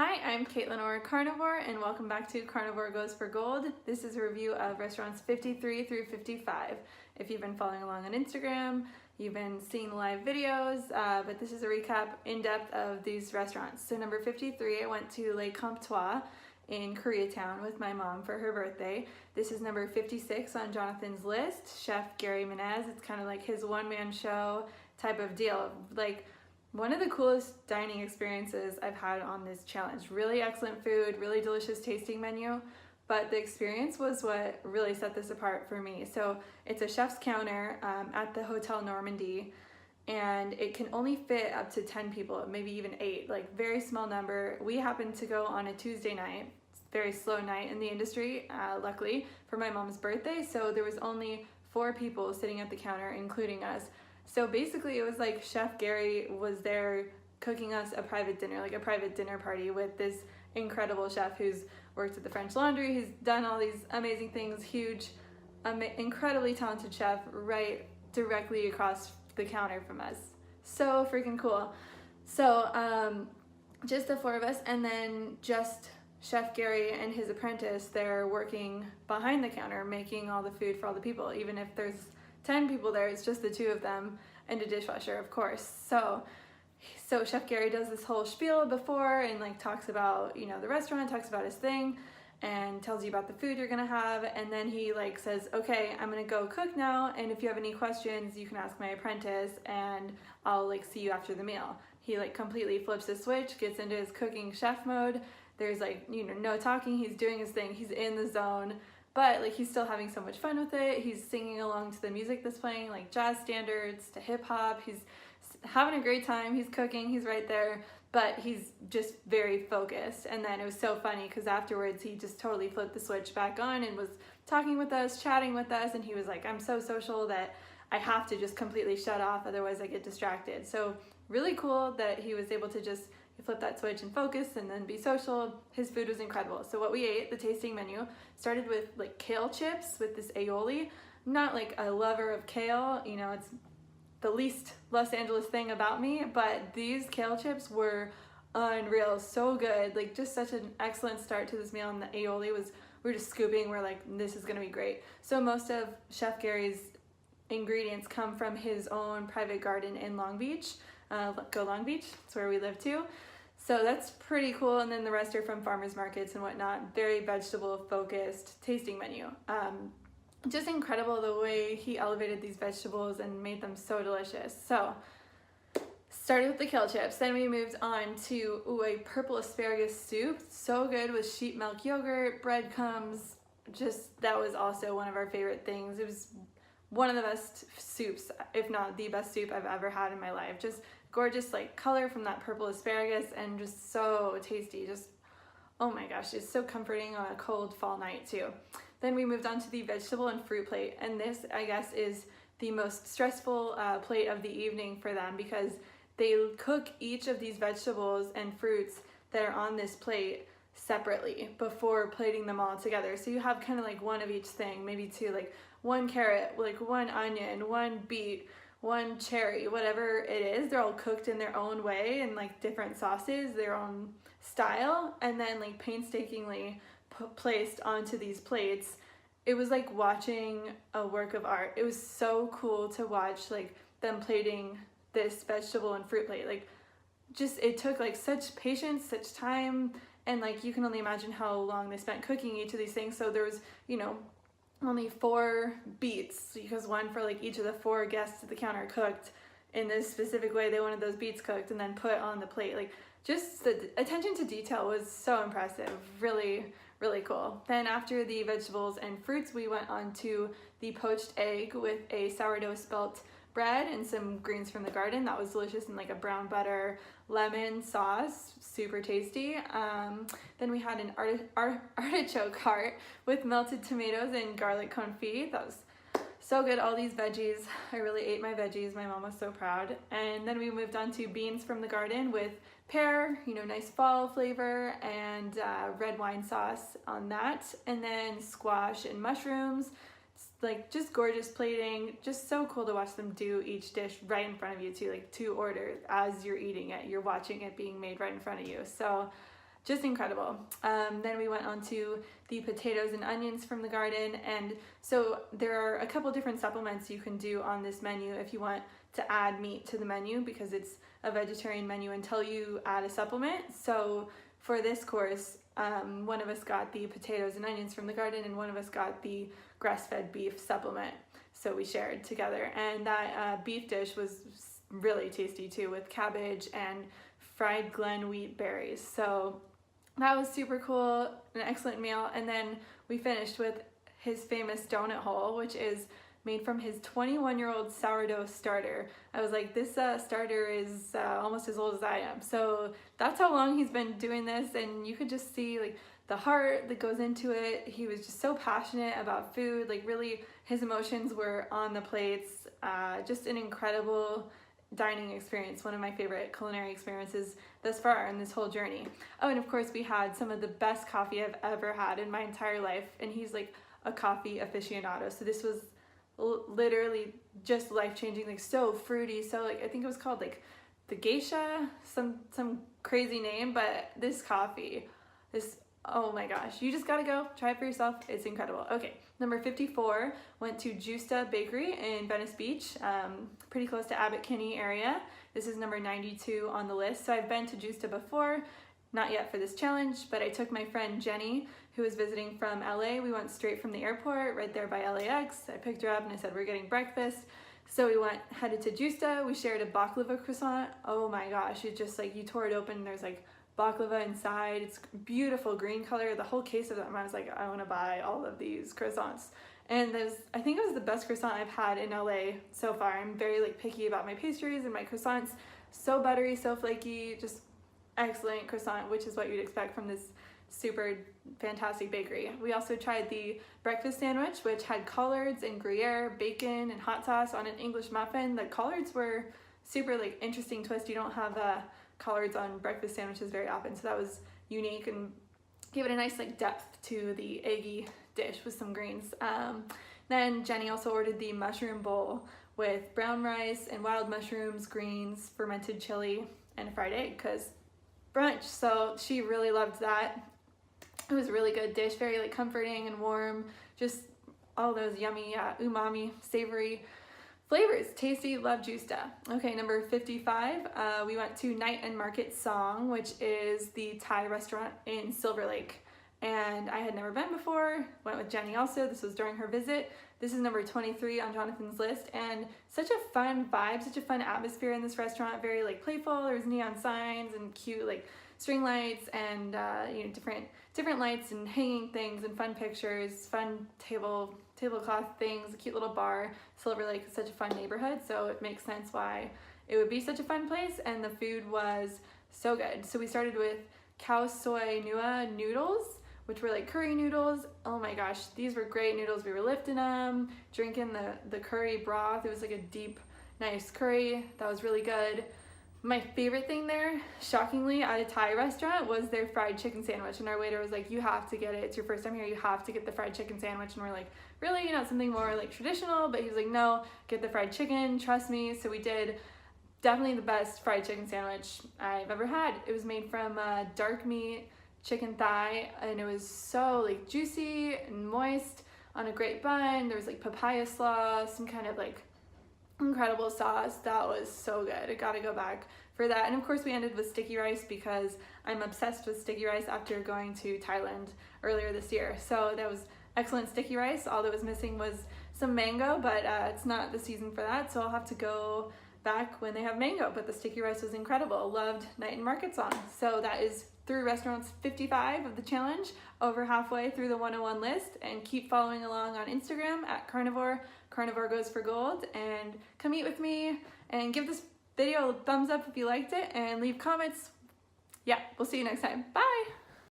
Hi, I'm Kaitlin or Carnivorr, and welcome back to Carnivorr Goes for Gold. This is a review of restaurants 53 through 55. If you've been following along on Instagram, you've been seeing live videos, but this is a recap in depth of these restaurants. So number 53, I went to Le Comptoir in Koreatown with my mom for her birthday. This is number 56 on Jonathan's list, Chef Gary Menez. It's kind of like his one-man show type of deal. Like, one of the coolest dining experiences I've had on this challenge. Really excellent food, really delicious tasting menu, but the experience was what really set this apart for me. So it's a chef's counter at the Hotel Normandy, and it can only fit up to 10 people, maybe even 8, like very small number. We happened to go on a Tuesday night, very slow night in the industry, luckily, for my mom's birthday, so there was only 4 people sitting at the counter, including us. So basically it was like Chef Gary was there cooking us a private dinner, like a private dinner party with this incredible chef who's worked at the French Laundry. He's done all these amazing things, huge, incredibly talented chef right directly across the counter from us. So freaking cool. So just the 4 of us, and then just Chef Gary and his apprentice, they're working behind the counter making all the food for all the people. Even if there's 10 people there, it's just the 2 of them and a dishwasher, of course. So Chef Gary does this whole spiel before and like talks about, you know, the restaurant, talks about his thing and tells you about the food you're gonna have, and then he like says, okay, I'm gonna go cook now, and if you have any questions you can ask my apprentice and I'll like see you after the meal. He like completely flips the switch, gets into his cooking chef mode. There's like, you know, no talking, he's doing his thing, he's in the zone. But like he's still having so much fun with it. He's singing along to the music that's playing, like jazz standards to hip hop. He's having a great time. He's cooking. He's right there, but he's just very focused. And then it was so funny because afterwards he just totally flipped the switch back on and was talking with us, chatting with us, and he was like, "I'm so social that I have to just completely shut off, otherwise I get distracted." So really cool that he was able to just flip that switch and focus and then be social. His food was incredible. So what we ate, the tasting menu, started with like kale chips with this aioli. I'm not like a lover of kale, you know, it's the least Los Angeles thing about me, but these kale chips were unreal, so good. Like just such an excellent start to this meal, and the aioli was, we were just scooping, we're like, this is gonna be great. So most of Chef Gary's ingredients come from his own private garden in Long Beach. Go Long Beach, that's where we live too. So that's pretty cool, and then the rest are from farmers markets and whatnot. Very vegetable focused tasting menu. Just incredible the way he elevated these vegetables and made them so delicious. So started with the kale chips, then we moved on to a purple asparagus soup. So good with sheep milk yogurt, breadcrumbs. Just, that was also one of our favorite things. It was one of the best soups, if not the best soup I've ever had in my life. Just gorgeous like color from that purple asparagus and just so tasty. Just, oh my gosh, it's so comforting on a cold fall night too. Then we moved on to the vegetable and fruit plate, and this I guess is the most stressful plate of the evening for them because they cook each of these vegetables and fruits that are on this plate separately before plating them all together. So you have kind of like one of each thing, maybe 2, like 1 carrot, like 1 onion, 1 beet, 1 cherry, whatever it is. They're all cooked in their own way and like different sauces, their own style, and then like painstakingly placed onto these plates. It was like watching a work of art. It was so cool to watch like them plating this vegetable and fruit plate. Like just, it took like such patience, such time, and like you can only imagine how long they spent cooking each of these things. So there was, you know, only 4 beets because 1 for like each of the 4 guests at the counter cooked in this specific way. They wanted those beets cooked and then put on the plate. Like just the attention to detail was so impressive. Really, really cool. Then after the vegetables and fruits, we went on to the poached egg with a sourdough spelt bread and some greens from the garden. That was delicious, and like a brown butter lemon sauce, super tasty. Then we had an artichoke heart with melted tomatoes and garlic confit. That was so good. All these veggies, I really ate my veggies. My mom was so proud. And then we moved on to beans from the garden with pear, you know, nice fall flavor, and red wine sauce on that. And then squash and mushrooms. Like just gorgeous plating, just so cool to watch them do each dish right in front of you too, like to order as you're eating it, you're watching it being made right in front of you. So just incredible. Then we went on to the potatoes and onions from the garden, and so there are a couple different supplements you can do on this menu if you want to add meat to the menu, because it's a vegetarian menu until you add a supplement. So for this course, one of us got the potatoes and onions from the garden, and one of us got the grass-fed beef supplement. So we shared together, and that beef dish was really tasty too, with cabbage and fried Glen wheat berries. So that was super cool, an excellent meal. And then we finished with his famous donut hole, which is made from his 21-year-old sourdough starter. I was like, this starter is almost as old as I am. So that's how long he's been doing this, and you could just see like the heart that goes into it. He was just so passionate about food, like really his emotions were on the plates. Just an incredible dining experience, one of my favorite culinary experiences thus far in this whole journey. Oh, and of course we had some of the best coffee I've ever had in my entire life, and he's like a coffee aficionado, so this was literally just life-changing, like so fruity, so like I think it was called like the geisha, some crazy name, but this coffee, oh my gosh, you just gotta go try it for yourself. It's incredible. Okay, number 54 went to Gjusta Bakery in Venice Beach, pretty close to Abbot Kinney area. This is number 92 on the list. So I've been to Gjusta before, not yet for this challenge, but I took my friend Jenny, who was visiting from LA. We went straight from the airport right there by LAX. I picked her up and I said, we're getting breakfast. So we headed to Gjusta. We shared a baklava croissant. Oh my gosh, it just like, you tore it open and there's like baklava inside. It's beautiful green color, the whole case of them. I was like, I want to buy all of these croissants. And I think it was the best croissant I've had in LA so far. I'm very like picky about my pastries and my croissants. So buttery, so flaky, just excellent croissant, which is what you'd expect from this super fantastic bakery. We also tried the breakfast sandwich, which had collards and Gruyere, bacon, and hot sauce on an English muffin. The collards were super like interesting twist. You don't have collards on breakfast sandwiches very often, so that was unique and gave it a nice like depth to the eggy dish with some greens. Then Jenny also ordered the mushroom bowl with brown rice and wild mushrooms, greens, fermented chili, and a fried egg, because brunch. So she really loved that. It was a really good dish, very like comforting and warm, just all those yummy umami savory flavors. Tasty, love Gjusta. Okay, number 55, we went to Night and Market Song, which is the Thai restaurant in Silver Lake. And I had never been before, went with Jenny also. This was during her visit. This is number 23 on Jonathan's list, and such a fun vibe, such a fun atmosphere in this restaurant, very like playful. There's neon signs and cute like string lights and you know, different lights and hanging things and fun pictures, fun tablecloth things, a cute little bar. Silver Lake is such a fun neighborhood, so it makes sense why it would be such a fun place, and the food was so good. So we started with khao soi nua noodles, which were like curry noodles. Oh my gosh, these were great noodles. We were lifting them, drinking the curry broth. It was like a deep, nice curry. That was really good. My favorite thing there, shockingly, at a Thai restaurant was their fried chicken sandwich. And our waiter was like, you have to get it. It's your first time here. You have to get the fried chicken sandwich. And we're like, really? Not something more like traditional? But he was like, no, get the fried chicken. Trust me. So we did. Definitely the best fried chicken sandwich I've ever had. It was made from dark meat chicken thigh, and it was so like juicy and moist on a great bun. There was like papaya slaw, some kind of like incredible sauce. That was so good. I gotta go back for that. And of course we ended with sticky rice, because I'm obsessed with sticky rice after going to Thailand earlier this year. So that was excellent sticky rice. All that was missing was some mango, but it's not the season for that, so I'll have to go back when they have mango. But the sticky rice was incredible. Loved Night and Market Song. So that is through restaurants 55 of the challenge, over halfway through the 101 list. And keep following along on Instagram at Carnivorr. Carnivorr goes for gold. And come eat with me and give this video a thumbs up if you liked it, and leave comments. Yeah, we'll see you next time. Bye.